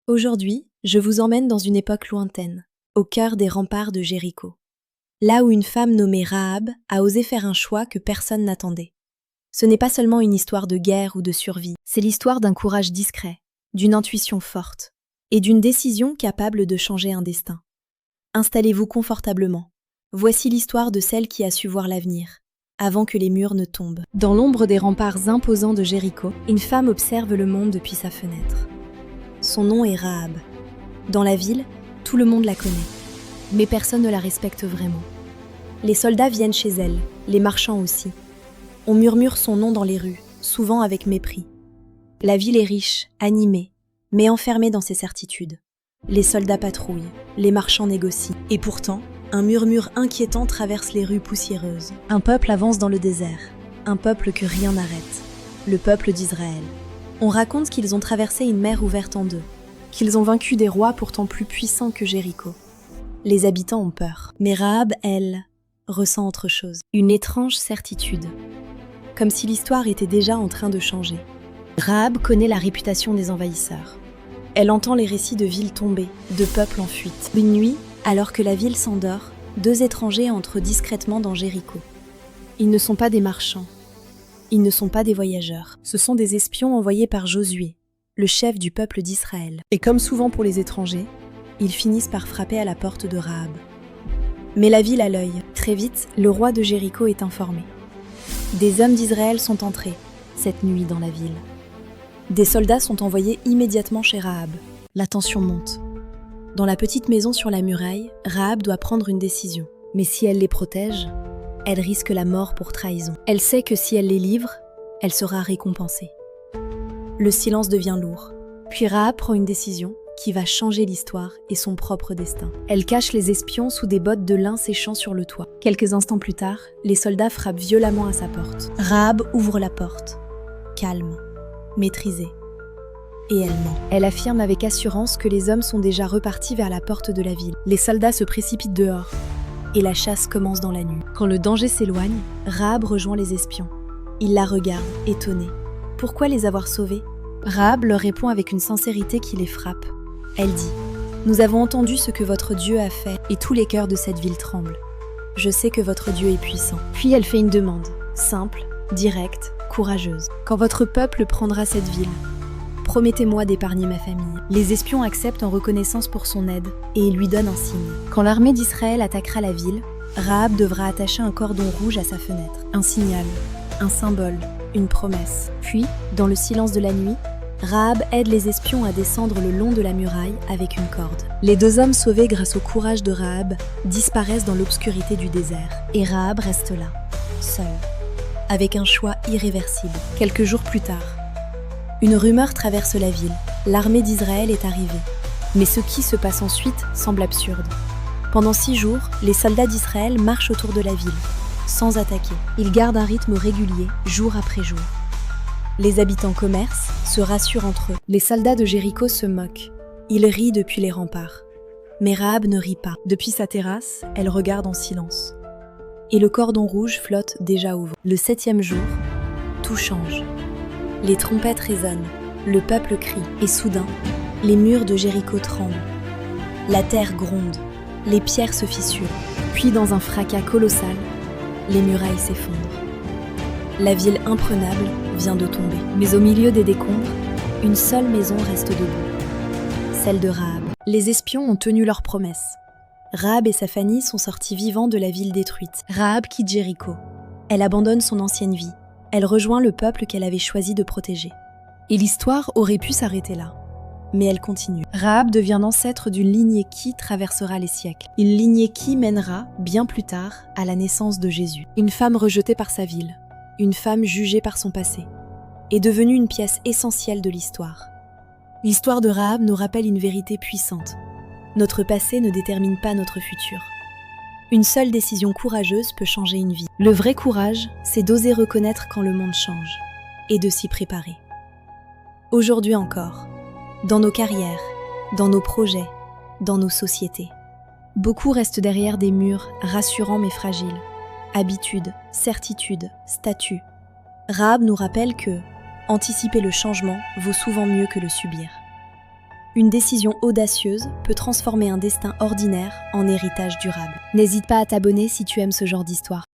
Aujourd'hui, je vous emmène dans une époque lointaine, au cœur des remparts de Jéricho. Là où une femme nommée Rahab a osé faire un choix que personne n'attendait. Ce n'est pas seulement une histoire de guerre ou de survie, c'est l'histoire d'un courage discret, d'une intuition forte et d'une décision capable de changer un destin. Installez-vous confortablement. Voici l'histoire de celle qui a su voir l'avenir, avant que les murs ne tombent. Dans l'ombre des remparts imposants de Jéricho, une femme observe le monde depuis sa fenêtre. Son nom est Rahab. Dans la ville, tout le monde la connaît, mais personne ne la respecte vraiment. Les soldats viennent chez elle, les marchands aussi. On murmure son nom dans les rues, souvent avec mépris. La ville est riche, animée, mais enfermée dans ses certitudes. Les soldats patrouillent, les marchands négocient. Et pourtant, un murmure inquiétant traverse les rues poussiéreuses. Un peuple avance dans le désert, un peuple que rien n'arrête, le peuple d'Israël. On raconte qu'ils ont traversé une mer ouverte en deux, qu'ils ont vaincu des rois pourtant plus puissants que Jéricho. Les habitants ont peur, mais Rahab, elle, ressent autre chose, une étrange certitude, comme si l'histoire était déjà en train de changer. Rahab connaît la réputation des envahisseurs. Elle entend les récits de villes tombées, de peuples en fuite. Une nuit, alors que la ville s'endort, deux étrangers entrent discrètement dans Jéricho. Ils ne sont pas des marchands. Ils ne sont pas des voyageurs. Ce sont des espions envoyés par Josué, le chef du peuple d'Israël. Et comme souvent pour les étrangers, ils finissent par frapper à la porte de Rahab. Mais la ville a l'œil. Très vite, le roi de Jéricho est informé. Des hommes d'Israël sont entrés, cette nuit, dans la ville. Des soldats sont envoyés immédiatement chez Rahab. La tension monte. Dans la petite maison sur la muraille, Rahab doit prendre une décision. Mais si elle les protège, elle risque la mort pour trahison. Elle sait que si elle les livre, elle sera récompensée. Le silence devient lourd. Puis Rahab prend une décision qui va changer l'histoire et son propre destin. Elle cache les espions sous des bottes de lin séchant sur le toit. Quelques instants plus tard, les soldats frappent violemment à sa porte. Rahab ouvre la porte, calme, maîtrisée. Et elle ment. Elle affirme avec assurance que les hommes sont déjà repartis vers la porte de la ville. Les soldats se précipitent dehors. Et la chasse commence dans la nuit. Quand le danger s'éloigne, Rahab rejoint les espions. Ils la regardent, étonnés. Pourquoi les avoir sauvés ? Rahab leur répond avec une sincérité qui les frappe. Elle dit « Nous avons entendu ce que votre Dieu a fait et tous les cœurs de cette ville tremblent. Je sais que votre Dieu est puissant. » Puis elle fait une demande, simple, directe, courageuse. « Quand votre peuple prendra cette ville, promettez-moi d'épargner ma famille. » Les espions acceptent en reconnaissance pour son aide et ils lui donnent un signe. Quand l'armée d'Israël attaquera la ville, Rahab devra attacher un cordon rouge à sa fenêtre. Un signal, un symbole, une promesse. Puis, dans le silence de la nuit, Rahab aide les espions à descendre le long de la muraille avec une corde. Les deux hommes sauvés grâce au courage de Rahab disparaissent dans l'obscurité du désert. Et Rahab reste là, seule, avec un choix irréversible. Quelques jours plus tard, une rumeur traverse la ville. L'armée d'Israël est arrivée. Mais ce qui se passe ensuite semble absurde. Pendant 6 jours, les soldats d'Israël marchent autour de la ville, sans attaquer. Ils gardent un rythme régulier, jour après jour. Les habitants commercent, se rassurent entre eux. Les soldats de Jéricho se moquent. Ils rient depuis les remparts. Mais Rahab ne rit pas. Depuis sa terrasse, elle regarde en silence. Et le cordon rouge flotte déjà au vent. Le 7e jour, tout change. Les trompettes résonnent, le peuple crie, et soudain, les murs de Jéricho tremblent. La terre gronde, les pierres se fissurent. Puis dans un fracas colossal, les murailles s'effondrent. La ville imprenable vient de tomber. Mais au milieu des décombres, une seule maison reste debout, celle de Rahab. Les espions ont tenu leur promesse. Rahab et sa famille sont sortis vivants de la ville détruite. Rahab quitte Jéricho. Elle abandonne son ancienne vie. Elle rejoint le peuple qu'elle avait choisi de protéger. Et l'histoire aurait pu s'arrêter là. Mais elle continue. Rahab devient l'ancêtre d'une lignée qui traversera les siècles. Une lignée qui mènera, bien plus tard, à la naissance de Jésus. Une femme rejetée par sa ville. Une femme jugée par son passé, est devenue une pièce essentielle de l'histoire. L'histoire de Rahab nous rappelle une vérité puissante. Notre passé ne détermine pas notre futur. Une seule décision courageuse peut changer une vie. Le vrai courage, c'est d'oser reconnaître quand le monde change, et de s'y préparer. Aujourd'hui encore, dans nos carrières, dans nos projets, dans nos sociétés, beaucoup restent derrière des murs rassurants mais fragiles. Habitudes, certitudes, statuts. Rahab nous rappelle que anticiper le changement vaut souvent mieux que le subir. Une décision audacieuse peut transformer un destin ordinaire en héritage durable. N'hésite pas à t'abonner si tu aimes ce genre d'histoire.